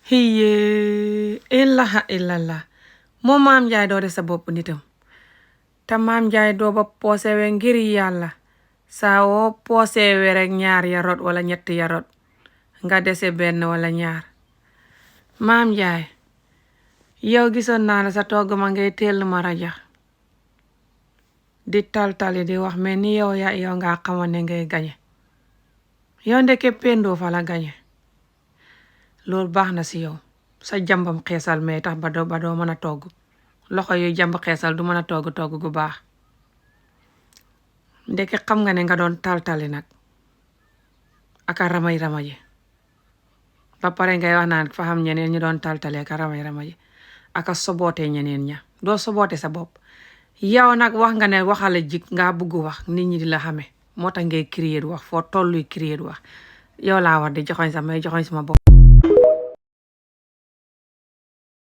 hiye ilaha illallah moo maam Njaay doo de sa bopp nitam te maam Njaay doo ba poosewe ngir yàlla saa woo poosewe rek ñaar ya rot wala ñett ya rot nga dese benn wala ñaar maam Njaay yow gisoon naa la sa togg ma ngay teel ma rajax di taltali di wax mais ni yow nga xamoon ne ngay gañe yow ndeke pendoo fa la gañe loolu baax na si yow sa jambam xeesal mais tax ba doo mën a togg loxo yu jamb xeesal du mën a togg gu baax ndeke xam nga ne nga doon taltali nag aka ramay ba pare ngay wax naan fa xam ñeneen ñi doon taltali aka ramay aka soboote ñeneen ña doo soboote sa bopp yow nag wax nga ne waxala jik nga bugg wax nit ñi di la xame moo tax ngay crier wax foo tolluy crier wax yow laa war di joxoñ sax may joxoñ sama bopp